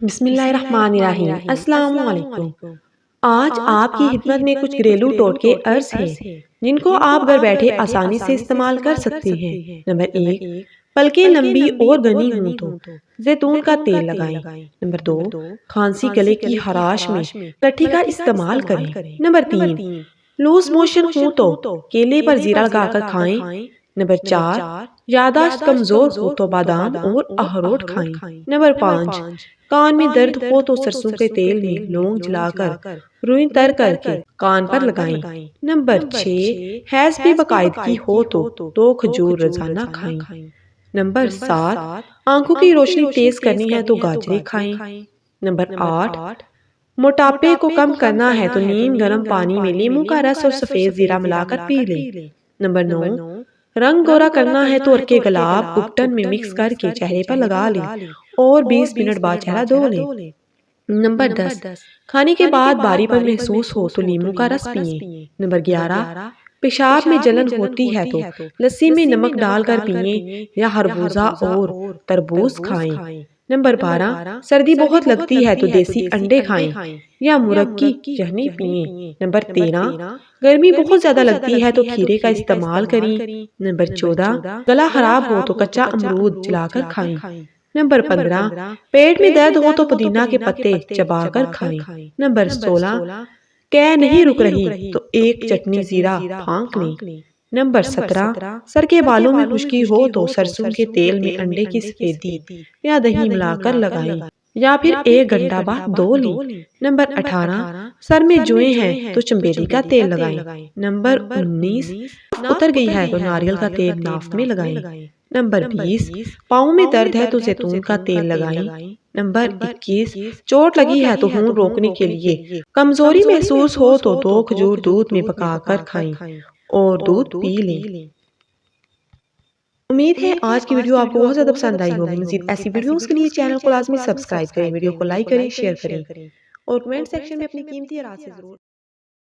बिस्मिल्लाहिर्रहमानिर्रहीम। अस्सलामु अलैकुम। आज आपकी खिदमत में कुछ घरेलू टोटके अर्ज हैं जिनको आप घर बैठे आसानी से इस्तेमाल कर सकते हैं। नंबर 1, पलकें लंबी और घनी हों तो जैतून का तेल लगाएं। नंबर 2, खांसी गले की खराश में गट्ठी का इस्तेमाल करें। नंबर 3, लूज मोशन हो तो केले पर जीरा लगाकर खाएं। नंबर 4, यादाश्त कमजोर हो तो बादाम और अखरोट खाएं। नंबर 5, कान में दर्द हो तो सरसों के तेल में लौंग जलाकर रुई तर करके कान पर लगाएं। नंबर 6, हैज भी बाकायदगी हो तो 2 खजूर रोजाना खाएं। नंबर 7, आंखों की रोशनी तेज करनी है तो गाजरें खाएं। नंबर 8, मोटापे को कम करना है तो नीम गर्म पानी में नींबू का रस और सफेद जीरा मिलाकर पी लें। नंबर 9, रंग गोरा करना है तो अर्के गुलाब उपटन में मिक्स करके चेहरे पर लगा लें और 20 मिनट बाद चेहरा धो लें। नंबर 10, खाने के बाद बारीपन महसूस हो तो नींबू का रस पिएं। नंबर 11, पेशाब में जलन होती है तो लस्सी में नमक डालकर पिएं या खरबूजा और तरबूज खाएं। नंबर 12, सर्दी बहुत लगती है तो देसी अंडे खाएं या मुरक्की यहनी पिएं। नंबर 13, गर्मी बहुत ज्यादा लगती है तो खीरे का इस्तेमाल करें। नंबर 14, गला खराब हो तो कच्चा अमरूद जलाकर खाएं। नंबर 15, पेट में दर्द हो तो पुदीना के पत्ते चबाकर खाएं। नंबर 16, कै नहीं रुक रही तो एक चटनी जीरा फांक लें। नंबर 17, सर के बालों में खुश्की हो तो सरसों के तेल में अंडे की सफेदी या दही मिलाकर लगाएं या फिर 1 घंटा बाद धो लें। नंबर 18, सर में जुए हैं तो चमेली का तेल लगाएं। नंबर 19, उतर गई है तो नारियल का तेल नाफ में लगाएं। नंबर 20, पाँव में दर्द है तो जैतून का तेल लगाएं। नंबर 21, चोट लगी है तो खून रोकने के लिए कमजोरी महसूस हो तो 2 खजूर दूध में पकाकर खाएं और दूध पी लें। उम्मीद है आज की वीडियो आपको बहुत ज्यादा पसंद आई होगी। मज़ीद ऐसी वीडियोस के लिए चैनल को लाजमी सब्सक्राइब करें, वीडियो को लाइक करें, शेयर करें और कमेंट सेक्शन में अपनी कीमती राय से जरूर